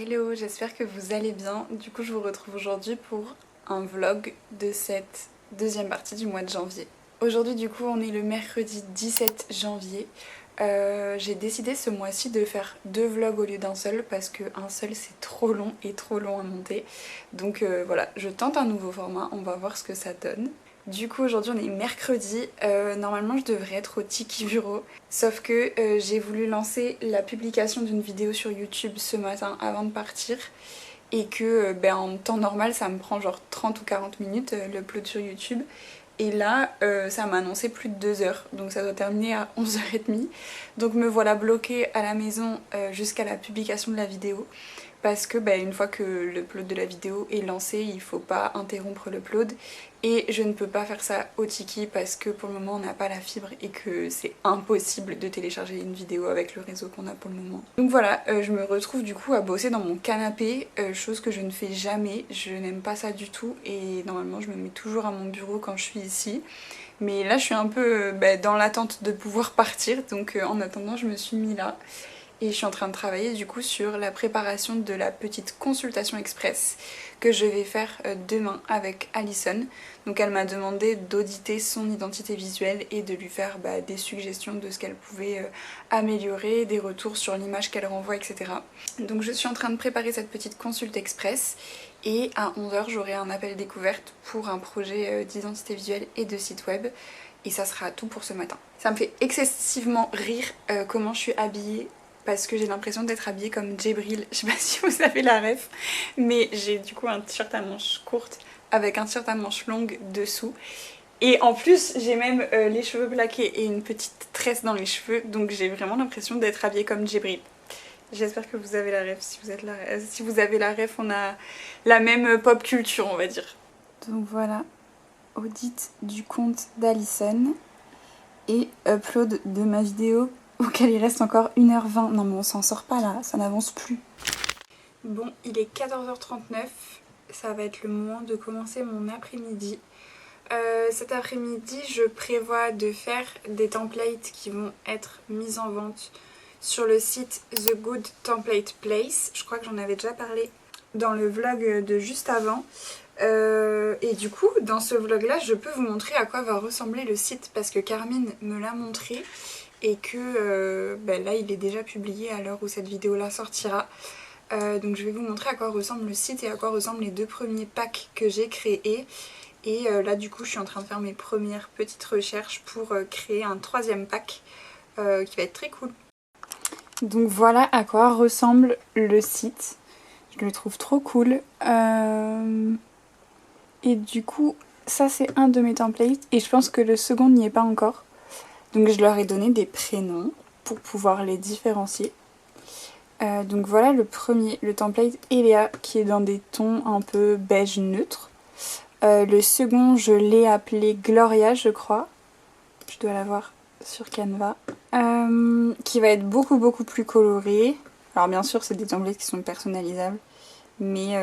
Hello, j'espère que vous allez bien. Du coup, je vous retrouve aujourd'hui pour un vlog de cette deuxième partie du mois de janvier. Aujourd'hui, du coup, on est le mercredi 17 janvier. J'ai décidé ce mois-ci de faire 2 vlogs au lieu d'un seul parce qu'un seul c'est trop long et trop long à monter. Donc voilà, je tente un nouveau format, on va voir ce que ça donne. Du coup aujourd'hui on est mercredi, normalement je devrais être au Tiki Bureau, sauf que j'ai voulu lancer la publication d'une vidéo sur YouTube ce matin avant de partir et que en temps normal ça me prend genre 30 ou 40 minutes l'upload sur YouTube. Et là, ça m'a annoncé plus de 2 heures, donc ça doit terminer à 11h30. Donc me voilà bloquée à la maison jusqu'à la publication de la vidéo. Parce que une fois que l'upload de la vidéo est lancé, il faut pas interrompre l'upload. Et je ne peux pas faire ça au Tiki parce que pour le moment on n'a pas la fibre et que c'est impossible de télécharger une vidéo avec le réseau qu'on a pour le moment. Donc voilà, je me retrouve du coup à bosser dans mon canapé, chose que je ne fais jamais, je n'aime pas ça du tout et normalement je me mets toujours à mon bureau quand je suis ici. Mais là je suis un peu dans l'attente de pouvoir partir, donc en attendant je me suis mis là. Et je suis en train de travailler du coup sur la préparation de la petite consultation express que je vais faire demain avec Alison. Donc elle m'a demandé d'auditer son identité visuelle et de lui faire des suggestions de ce qu'elle pouvait améliorer, des retours sur l'image qu'elle renvoie, etc. Donc je suis en train de préparer cette petite consulte express et à 11h j'aurai un appel découverte pour un projet d'identité visuelle et de site web. Et ça sera tout pour ce matin. Ça me fait excessivement rire comment je suis habillée parce que j'ai l'impression d'être habillée comme Djibril, je sais pas si vous avez la ref, mais j'ai du coup un t-shirt à manches courtes avec un t-shirt à manches longues dessous. Et en plus j'ai même les cheveux plaqués et une petite tresse dans les cheveux, donc j'ai vraiment l'impression d'être habillée comme Djibril. J'espère que vous avez la ref, si vous avez la ref, on a la même pop culture on va dire. Donc voilà, audit du compte d'Alison et upload de ma vidéo auquel il reste encore 1h20. Non mais on s'en sort pas là, ça n'avance plus. Bon, il est 14h39, ça va être le moment de commencer mon après-midi. Cet après-midi, je prévois de faire des templates qui vont être mis en vente sur le site The Good Template Place. Je crois que j'en avais déjà parlé dans le vlog de juste avant. Et du coup, dans ce vlog là, je peux vous montrer à quoi va ressembler le site parce que Carmine me l'a montré et que là il est déjà publié à l'heure où cette vidéo là sortira. Donc je vais vous montrer à quoi ressemble le site et à quoi ressemblent les 2 premiers packs que j'ai créés. Et là du coup je suis en train de faire mes premières petites recherches pour créer un 3e pack qui va être très cool. Donc voilà à quoi ressemble le site. Je le trouve trop cool. Et du coup ça c'est un de mes templates et je pense que le second n'y est pas encore. Donc je leur ai donné des prénoms pour pouvoir les différencier. Donc voilà le premier, le template Eléa qui est dans des tons un peu beige neutre. Le second je l'ai appelé Gloria je crois. Je dois l'avoir sur Canva. Qui va être beaucoup plus coloré. Alors bien sûr c'est des templates qui sont personnalisables. Mais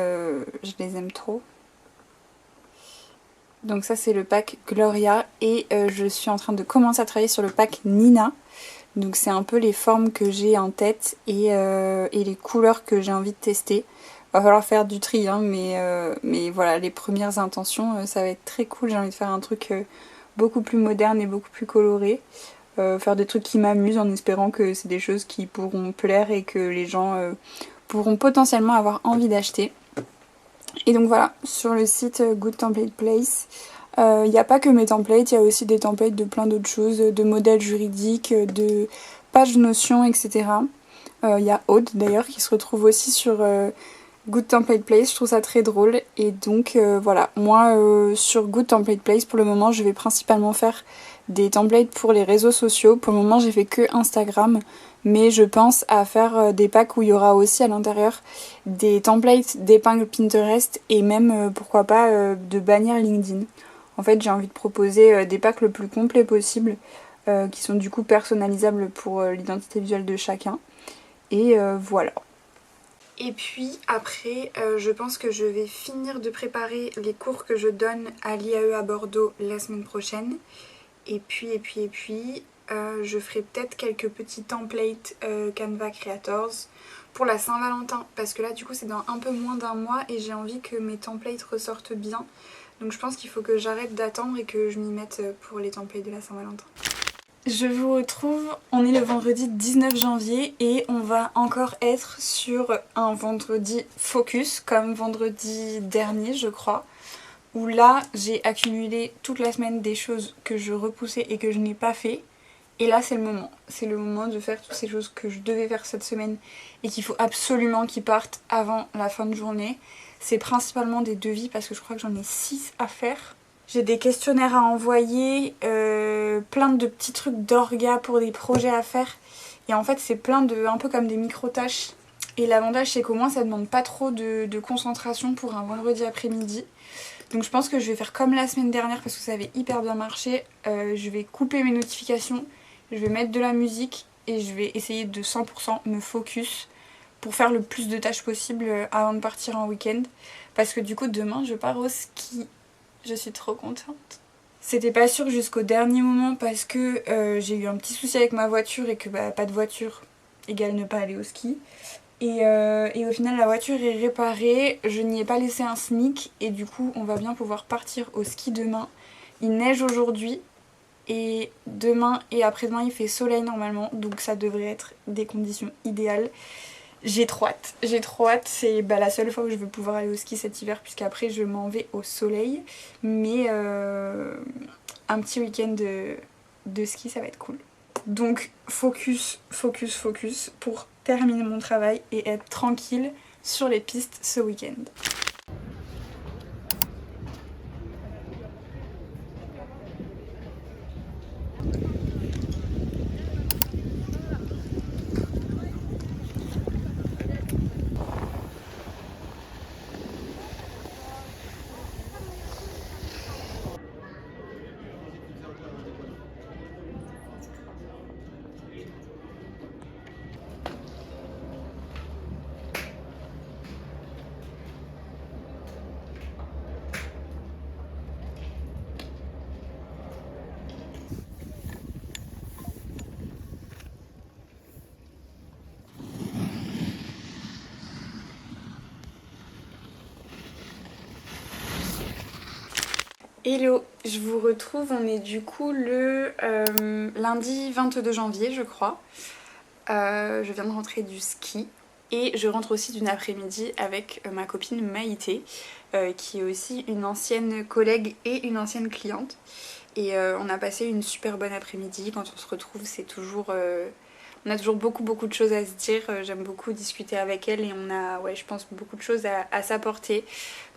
je les aime trop. Donc ça c'est le pack Gloria et je suis en train de commencer à travailler sur le pack Nina. Donc c'est un peu les formes que j'ai en tête et les couleurs que j'ai envie de tester. Va falloir faire du tri hein, mais voilà les premières intentions ça va être très cool. J'ai envie de faire un truc beaucoup plus moderne et beaucoup plus coloré. Faire des trucs qui m'amusent en espérant que c'est des choses qui pourront plaire et que les gens pourront potentiellement avoir envie d'acheter. Et donc voilà, sur le site Good Template Place, il n'y a pas que mes templates, il y a aussi des templates de plein d'autres choses, de modèles juridiques, de pages Notion, etc. Il y a Aude d'ailleurs qui se retrouve aussi sur Good Template Place, je trouve ça très drôle. Et donc voilà, moi sur Good Template Place pour le moment je vais principalement faire des templates pour les réseaux sociaux. Pour le moment j'ai fait que Instagram. Mais je pense à faire des packs où il y aura aussi à l'intérieur des templates d'épingles Pinterest et même pourquoi pas de bannières LinkedIn. En fait j'ai envie de proposer des packs le plus complet possible qui sont du coup personnalisables pour l'identité visuelle de chacun. Et voilà. Et puis après je pense que je vais finir de préparer les cours que je donne à l'IAE à Bordeaux la semaine prochaine. Et puis je ferai peut-être quelques petits templates Canva Creators pour la Saint-Valentin parce que là du coup c'est dans un peu moins d'un mois et j'ai envie que mes templates ressortent bien. Donc je pense qu'il faut que j'arrête d'attendre et que je m'y mette pour les templates de la Saint-Valentin. Je vous retrouve, on est le vendredi 19 janvier et on va encore être sur un vendredi focus comme vendredi dernier je crois. Où là j'ai accumulé toute la semaine des choses que je repoussais et que je n'ai pas fait. Et là c'est le moment de faire toutes ces choses que je devais faire cette semaine et qu'il faut absolument qu'ils partent avant la fin de journée. C'est principalement des devis parce que je crois que j'en ai 6 à faire. J'ai des questionnaires à envoyer, plein de petits trucs d'orga pour des projets à faire. Et en fait c'est plein de, un peu comme des micro-tâches. Et l'avantage c'est qu'au moins ça demande pas trop de concentration pour un vendredi après-midi. Donc je pense que je vais faire comme la semaine dernière parce que ça avait hyper bien marché. Je vais couper mes notifications, je vais mettre de la musique et je vais essayer de 100% me focus pour faire le plus de tâches possible avant de partir en week-end. Parce que du coup demain je pars au ski. Je suis trop contente. C'était pas sûr jusqu'au dernier moment parce que j'ai eu un petit souci avec ma voiture et que pas de voiture égale ne pas aller au ski. Et au final la voiture est réparée, je n'y ai pas laissé un SMIC et du coup on va bien pouvoir partir au ski demain. Il neige aujourd'hui et demain et après-demain il fait soleil normalement donc ça devrait être des conditions idéales. J'ai trop hâte, c'est la seule fois où je vais pouvoir aller au ski cet hiver puisqu'après je m'en vais au soleil. Mais un petit week-end de ski ça va être cool. Donc focus pour terminer mon travail et être tranquille sur les pistes ce week-end. Hello, je vous retrouve, on est du coup le lundi 22 janvier je crois. Je viens de rentrer du ski et je rentre aussi d'une après-midi avec ma copine Maïté qui est aussi une ancienne collègue et une ancienne cliente. Et on a passé une super bonne après-midi, quand on se retrouve c'est toujours... on a toujours beaucoup de choses à se dire, j'aime beaucoup discuter avec elle et on a, ouais, je pense, beaucoup de choses à s'apporter.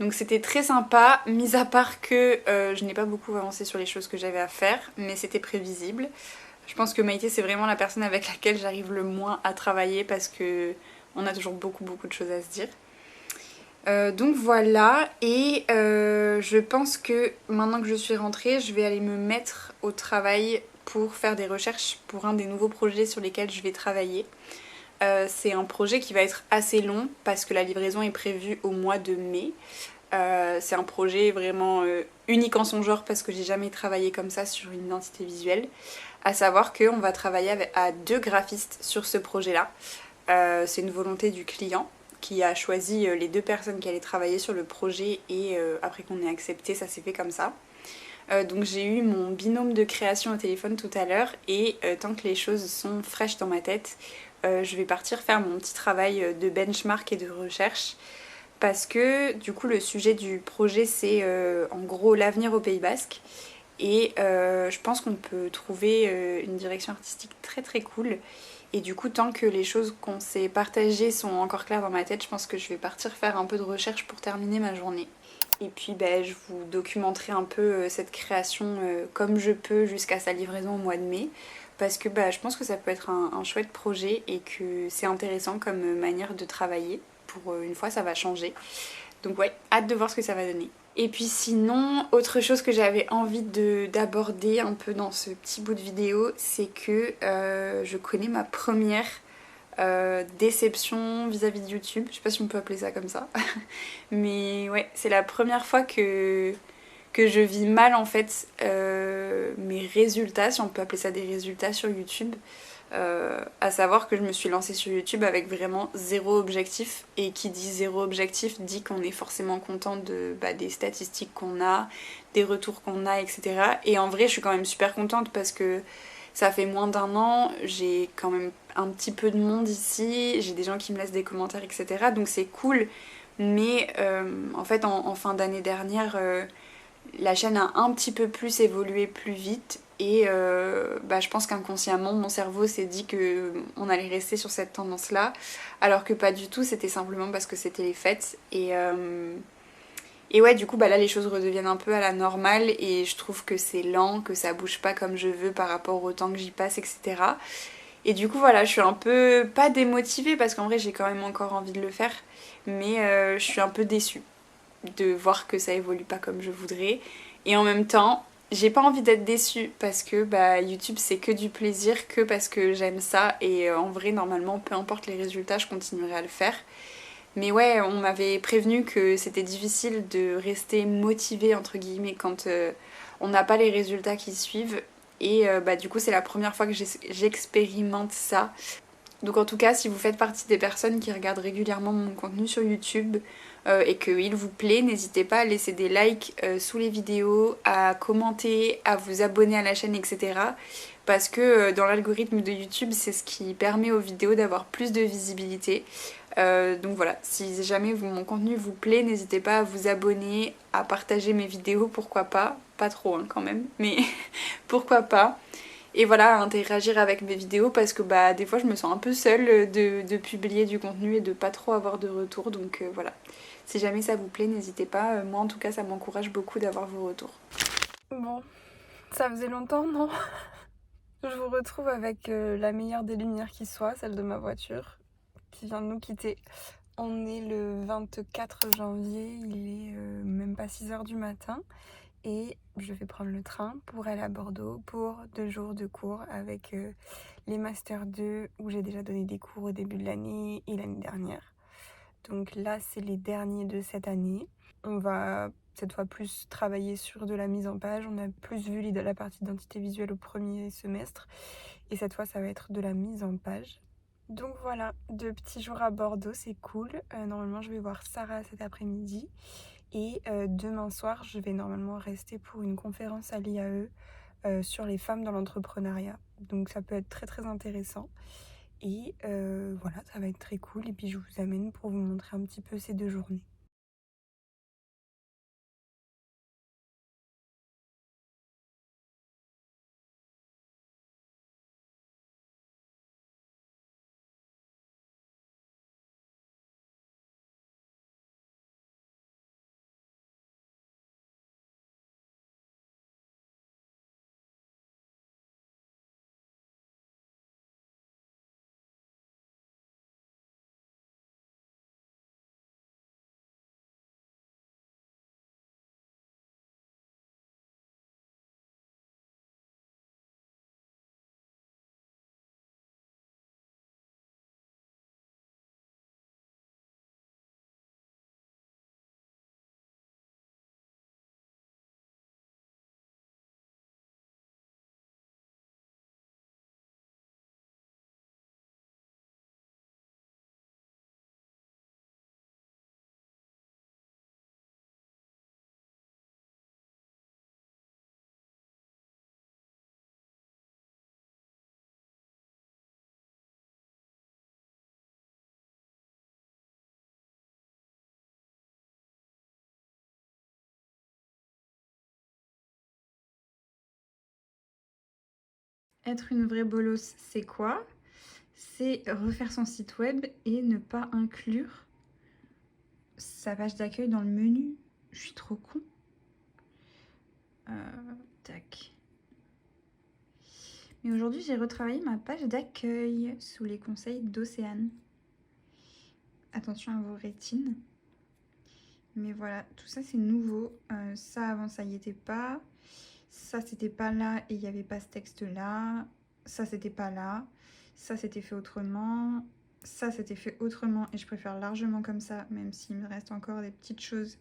Donc c'était très sympa, mis à part que je n'ai pas beaucoup avancé sur les choses que j'avais à faire, mais c'était prévisible. Je pense que Maïté c'est vraiment la personne avec laquelle j'arrive le moins à travailler parce que on a toujours beaucoup de choses à se dire. Donc voilà, et je pense que maintenant que je suis rentrée, je vais aller me mettre au travail pour faire des recherches pour un des nouveaux projets sur lesquels je vais travailler. C'est un projet qui va être assez long parce que la livraison est prévue au mois de mai. C'est un projet vraiment unique en son genre parce que j'ai jamais travaillé comme ça sur une identité visuelle. À savoir qu'on va travailler à 2 graphistes sur ce projet-là. C'est une volonté du client qui a choisi les 2 personnes qui allaient travailler sur le projet et après qu'on ait accepté, ça s'est fait comme ça. Donc j'ai eu mon binôme de création au téléphone tout à l'heure et tant que les choses sont fraîches dans ma tête, je vais partir faire mon petit travail de benchmark et de recherche parce que du coup le sujet du projet c'est en gros l'avenir au Pays Basque et je pense qu'on peut trouver une direction artistique très cool. Et du coup, tant que les choses qu'on s'est partagées sont encore claires dans ma tête, je pense que je vais partir faire un peu de recherche pour terminer ma journée. Et puis je vous documenterai un peu cette création comme je peux jusqu'à sa livraison au mois de mai. Parce que je pense que ça peut être un chouette projet et que c'est intéressant comme manière de travailler. Pour une fois, ça va changer. Donc ouais, hâte de voir ce que ça va donner. Et puis sinon, autre chose que j'avais envie d'aborder un peu dans ce petit bout de vidéo, c'est que je connais ma première déception vis-à-vis de YouTube. Je sais pas si on peut appeler ça comme ça. Mais ouais, c'est la première fois que je vis mal en fait mes résultats, si on peut appeler ça des résultats sur YouTube. À savoir que je me suis lancée sur YouTube avec vraiment zéro objectif, et qui dit zéro objectif dit qu'on est forcément content des statistiques qu'on a, des retours qu'on a, etc. Et en vrai je suis quand même super contente parce que ça fait moins d'un an, j'ai quand même un petit peu de monde ici, j'ai des gens qui me laissent des commentaires, etc. Donc c'est cool, mais en fait en fin d'année dernière, la chaîne a un petit peu plus évolué plus vite, et je pense qu'inconsciemment mon cerveau s'est dit que on allait rester sur cette tendance là, alors que pas du tout, c'était simplement parce que c'était les fêtes, et ouais, du coup là les choses redeviennent un peu à la normale, et je trouve que c'est lent, que ça bouge pas comme je veux par rapport au temps que j'y passe, etc. Et du coup voilà, je suis un peu pas démotivée parce qu'en vrai j'ai quand même encore envie de le faire, mais je suis un peu déçue de voir que ça évolue pas comme je voudrais. Et en même temps, j'ai pas envie d'être déçue parce que YouTube c'est que du plaisir, que parce que j'aime ça, et en vrai normalement peu importe les résultats je continuerai à le faire. Mais ouais, on m'avait prévenu que c'était difficile de rester motivé entre guillemets quand on n'a pas les résultats qui suivent, et du coup c'est la première fois que j'expérimente ça. Donc en tout cas, si vous faites partie des personnes qui regardent régulièrement mon contenu sur YouTube et qu'il vous plaît, n'hésitez pas à laisser des likes sous les vidéos, à commenter, à vous abonner à la chaîne, etc. Parce que dans l'algorithme de YouTube, c'est ce qui permet aux vidéos d'avoir plus de visibilité. Donc voilà, si jamais mon contenu vous plaît, n'hésitez pas à vous abonner, à partager mes vidéos, pourquoi pas. Pas trop hein, quand même, mais pourquoi pas. Et voilà, à interagir avec mes vidéos parce que des fois je me sens un peu seule de publier du contenu et de pas trop avoir de retour. Donc voilà, si jamais ça vous plaît, n'hésitez pas. Moi en tout cas, ça m'encourage beaucoup d'avoir vos retours. Bon, ça faisait longtemps, non? Je vous retrouve avec la meilleure des lumières qui soit, celle de ma voiture, qui vient de nous quitter. On est le 24 janvier, il est même pas 6 h du matin. Et je vais prendre le train pour aller à Bordeaux pour 2 jours de cours avec les Master 2 où j'ai déjà donné des cours au début de l'année et l'année dernière. Donc là, c'est les derniers de cette année. On va cette fois plus travailler sur de la mise en page. On a plus vu la partie d'identité visuelle au premier semestre. Et cette fois, ça va être de la mise en page. Donc voilà, 2 petits jours à Bordeaux, c'est cool. Normalement, je vais voir Sarah cet après-midi. Et demain soir, je vais normalement rester pour une conférence à l'IAE sur les femmes dans l'entrepreneuriat. Donc ça peut être très très intéressant. Et voilà, ça va être très cool. Et puis je vous amène pour vous montrer un petit peu ces 2 journées. Être une vraie bolosse, c'est quoi? C'est refaire son site web et ne pas inclure sa page d'accueil dans le menu. Je suis trop con. Tac. Mais aujourd'hui, j'ai retravaillé ma page d'accueil sous les conseils d'Océane. Attention à vos rétines. Mais voilà, tout ça c'est nouveau. Ça avant ça y était pas. Ça c'était pas là et il n'y avait pas ce texte là. Ça c'était pas là. Ça c'était fait autrement. Ça c'était fait autrement et je préfère largement comme ça, même s'il me reste encore des petites choses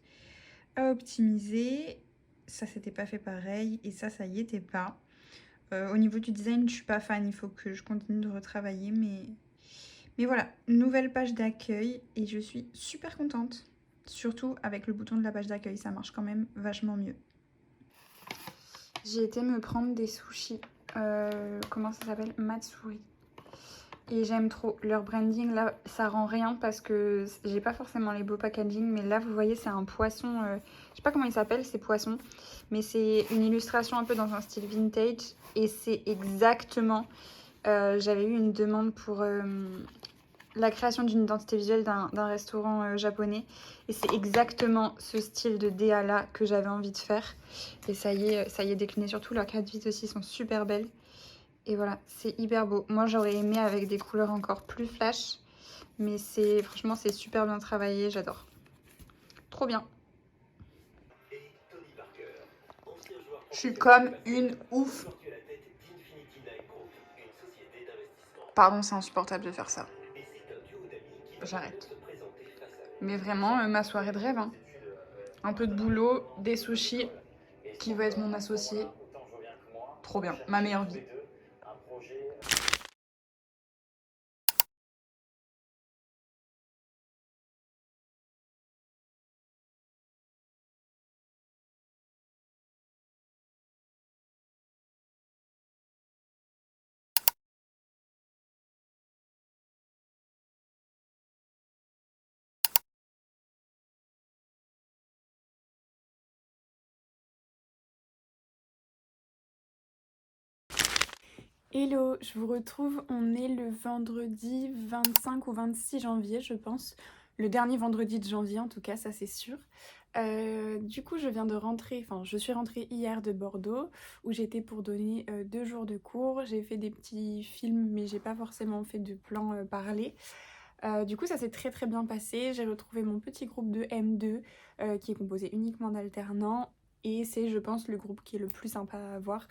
à optimiser. Ça c'était pas fait pareil et ça y était pas. Au niveau du design, je suis pas fan, il faut que je continue de retravailler, mais voilà, nouvelle page d'accueil et je suis super contente. Surtout avec le bouton de la page d'accueil, ça marche quand même vachement mieux. J'ai été me prendre des sushis, comment ça s'appelle, Matsuri. Et j'aime trop leur branding, là ça rend rien parce que j'ai pas forcément les beaux packaging, mais là vous voyez c'est un poisson, je sais pas comment il s'appelle ces poissons, mais c'est une illustration un peu dans un style vintage et c'est exactement, j'avais eu une demande pour la création d'une identité visuelle d'un restaurant japonais et c'est exactement ce style de DA là que j'avais envie de faire et ça y est décliné, surtout leurs cartes vides aussi sont super belles. Et voilà, c'est hyper beau. Moi, j'aurais aimé avec des couleurs encore plus flash. Mais franchement, c'est super bien travaillé. J'adore. Trop bien. Je suis comme une ouf. Pardon, c'est insupportable de faire ça. J'arrête. Mais vraiment, ma soirée de rêve. Hein. Un peu de boulot, des sushis. Qui va être mon associé? Trop bien. Ma meilleure vie. Hello, je vous retrouve, on est le vendredi 25 ou 26 janvier je pense, le dernier vendredi de janvier en tout cas, ça c'est sûr. Du coup je viens de rentrer, enfin je suis rentrée hier de Bordeaux où j'étais pour donner 2 jours de cours, j'ai fait des petits films mais j'ai pas forcément fait de plan parlé. Du coup ça s'est très très bien passé, j'ai retrouvé mon petit groupe de M2 qui est composé uniquement d'alternants et c'est je pense le groupe qui est le plus sympa à avoir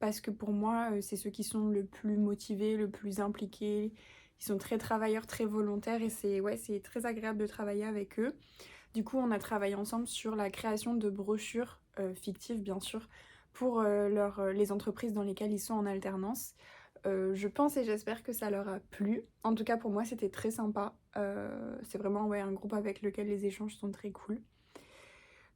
parce que pour moi c'est ceux qui sont le plus motivés, le plus impliqués, ils sont très travailleurs, très volontaires et c'est très agréable de travailler avec eux. Du coup on a travaillé ensemble sur la création de brochures fictives bien sûr pour les entreprises dans lesquelles ils sont en alternance. Je pense et j'espère que ça leur a plu. En tout cas pour moi c'était très sympa. C'est vraiment un groupe avec lequel les échanges sont très cool.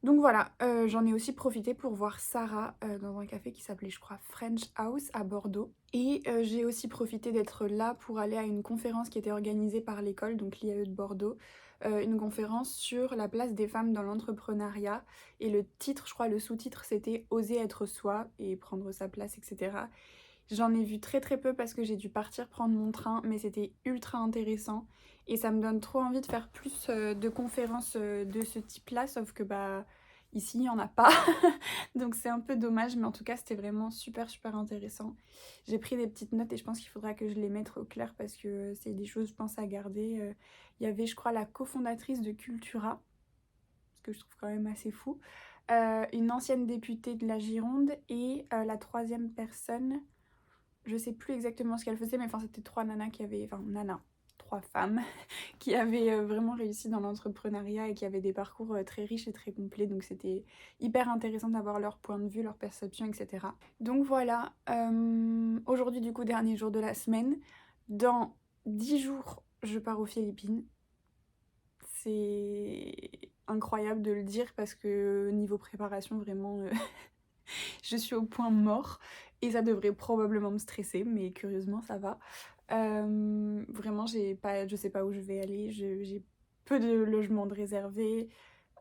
Donc voilà, j'en ai aussi profité pour voir Sarah dans un café qui s'appelait je crois French House à Bordeaux. Et j'ai aussi profité d'être là pour aller à une conférence qui était organisée par l'école, donc l'IAE de Bordeaux. Une conférence sur la place des femmes dans l'entrepreneuriat. Et le titre, je crois le sous-titre c'était Oser être soi et prendre sa place, etc. J'en ai vu très très peu parce que j'ai dû partir prendre mon train, mais c'était ultra intéressant et ça me donne trop envie de faire plus de conférences de ce type-là, sauf que bah ici il n'y en a pas, donc c'est un peu dommage, mais en tout cas c'était vraiment super super intéressant. J'ai pris des petites notes et je pense qu'il faudra que je les mette au clair parce que c'est des choses je pense à garder. Il y avait je crois la cofondatrice de Cultura, ce que je trouve quand même assez fou, une ancienne députée de la Gironde et la troisième personne, je sais plus exactement ce qu'elle faisait, mais enfin c'était trois nanas qui avaient, enfin nanas, trois femmes qui avaient vraiment réussi dans l'entrepreneuriat et qui avaient des parcours très riches et très complets, donc c'était hyper intéressant d'avoir leur point de vue, leur perception, etc. Donc voilà, aujourd'hui du coup dernier jour de la semaine, dans 10 jours je pars aux Philippines. C'est incroyable de le dire parce que niveau préparation vraiment je suis au point mort et ça devrait probablement me stresser, mais curieusement ça va. Vraiment, je sais pas où je vais aller, j'ai peu de logements de réservés,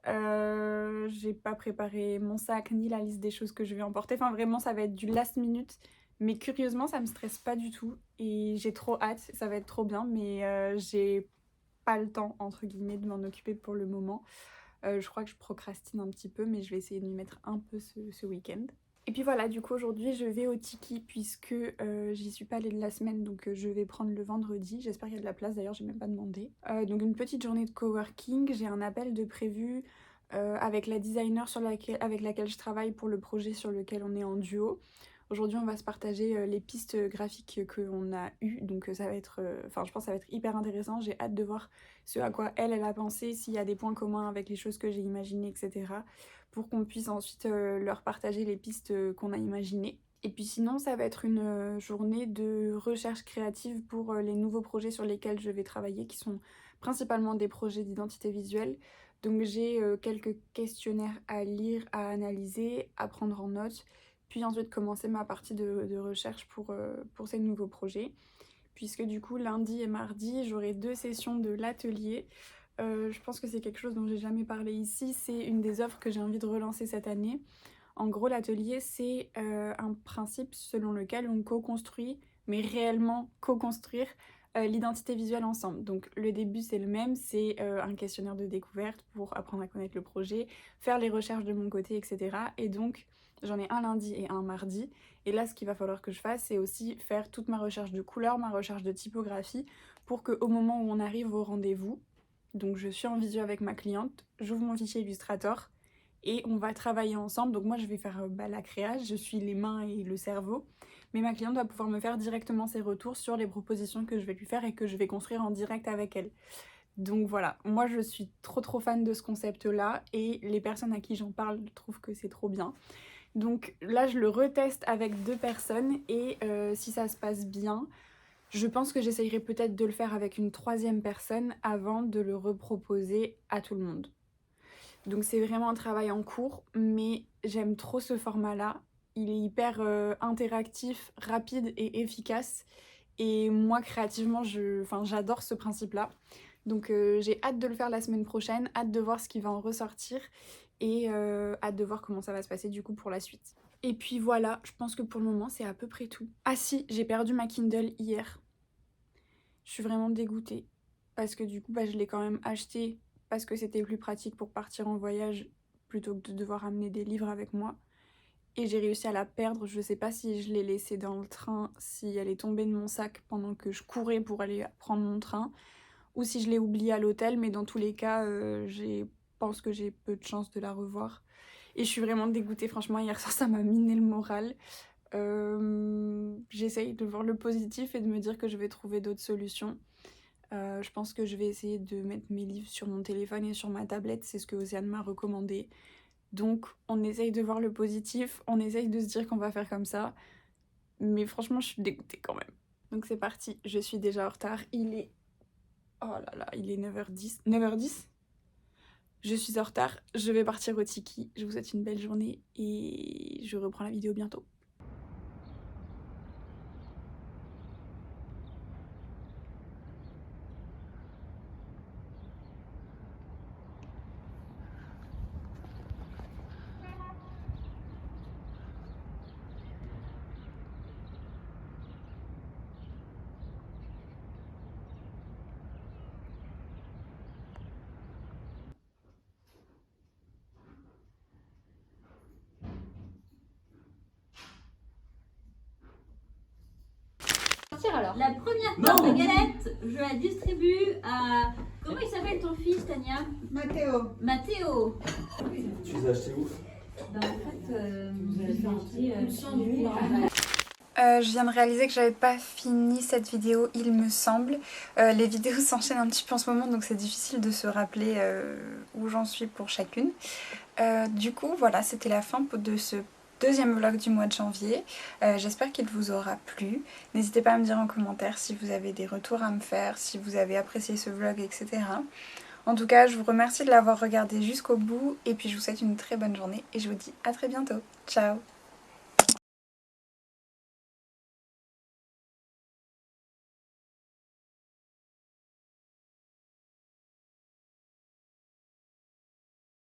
j'ai pas préparé mon sac ni la liste des choses que je vais emporter. Enfin, vraiment, ça va être du last minute, mais curieusement, ça me stresse pas du tout et j'ai trop hâte, ça va être trop bien, mais j'ai pas le temps, entre guillemets, de m'en occuper pour le moment. Je crois que je procrastine un petit peu, mais je vais essayer de m'y mettre un peu ce week-end. Et puis voilà, du coup aujourd'hui je vais au Tiki puisque j'y suis pas allée de la semaine, donc je vais prendre le vendredi. J'espère qu'il y a de la place, d'ailleurs j'ai même pas demandé. Donc une petite journée de coworking, j'ai un appel de prévu avec la designer avec laquelle je travaille pour le projet sur lequel on est en duo. Aujourd'hui on va se partager les pistes graphiques qu'on a eues, donc ça va être, enfin je pense que ça va être hyper intéressant. J'ai hâte de voir ce à quoi elle a pensé, s'il y a des points communs avec les choses que j'ai imaginées, etc. pour qu'on puisse ensuite leur partager les pistes qu'on a imaginées. Et puis sinon, ça va être une journée de recherche créative pour les nouveaux projets sur lesquels je vais travailler, qui sont principalement des projets d'identité visuelle. Donc j'ai quelques questionnaires à lire, à analyser, à prendre en note, puis ensuite commencer ma partie de recherche pour ces nouveaux projets. Puisque du coup, lundi et mardi, j'aurai 2 sessions de l'atelier. Je pense que c'est quelque chose dont j'ai jamais parlé ici, c'est une des offres que j'ai envie de relancer cette année. En gros, l'atelier, c'est un principe selon lequel on co-construit, mais réellement co-construire l'identité visuelle ensemble. Donc le début, c'est le même, c'est un questionnaire de découverte pour apprendre à connaître le projet, faire les recherches de mon côté, etc. Et donc, j'en ai un lundi et un mardi. Et là, ce qu'il va falloir que je fasse, c'est aussi faire toute ma recherche de couleurs, ma recherche de typographie, pour qu'au moment où on arrive au rendez-vous, donc je suis en visio avec ma cliente, j'ouvre mon fichier Illustrator, et on va travailler ensemble. Donc moi je vais faire la création, je suis les mains et le cerveau, mais ma cliente va pouvoir me faire directement ses retours sur les propositions que je vais lui faire et que je vais construire en direct avec elle. Donc voilà, moi je suis trop fan de ce concept là et les personnes à qui j'en parle trouvent que c'est trop bien. Donc là je le reteste avec 2 personnes et si ça se passe bien, je pense que j'essayerai peut-être de le faire avec une 3e personne avant de le reproposer à tout le monde. Donc c'est vraiment un travail en cours, mais j'aime trop ce format-là. Il est hyper interactif, rapide et efficace. Et moi, créativement, j'adore ce principe-là. Donc j'ai hâte de le faire la semaine prochaine, hâte de voir ce qui va en ressortir et hâte de voir comment ça va se passer du coup pour la suite. Et puis voilà, je pense que pour le moment, c'est à peu près tout. Ah si, j'ai perdu ma Kindle hier. Je suis vraiment dégoûtée parce que du coup, je l'ai quand même acheté parce que c'était plus pratique pour partir en voyage plutôt que de devoir amener des livres avec moi. Et j'ai réussi à la perdre. Je sais pas si je l'ai laissée dans le train, si elle est tombée de mon sac pendant que je courais pour aller prendre mon train, ou si je l'ai oubliée à l'hôtel. Mais dans tous les cas, je pense que j'ai peu de chance de la revoir. Et je suis vraiment dégoûtée. Franchement, hier soir, ça m'a miné le moral. J'essaye de voir le positif et de me dire que je vais trouver d'autres solutions. Je pense que je vais essayer de mettre mes livres sur mon téléphone et sur ma tablette, c'est ce que Océane m'a recommandé. Donc on essaye de voir le positif, on essaye de se dire qu'on va faire comme ça, mais franchement je suis dégoûtée quand même. Donc c'est parti, je suis déjà en retard, il est... Oh là là, il est 9h10. 9h10 ? Je suis en retard, je vais partir au Tiki, je vous souhaite une belle journée et je reprends la vidéo bientôt. Alors. La première part de galette, je la distribue à... Comment il s'appelle ton fils, Tania? Mathéo. Mathéo. Tu les as achetés où? En fait, vous avez fait un petit Je viens de réaliser que j'avais pas fini cette vidéo, il me semble. Les vidéos s'enchaînent un petit peu en ce moment, donc c'est difficile de se rappeler où j'en suis pour chacune. Du coup, voilà, c'était la fin de ce 2e vlog du mois de janvier. J'espère qu'il vous aura plu. N'hésitez pas à me dire en commentaire si vous avez des retours à me faire, si vous avez apprécié ce vlog, etc. En tout cas, je vous remercie de l'avoir regardé jusqu'au bout et puis je vous souhaite une très bonne journée et je vous dis à très bientôt. Ciao!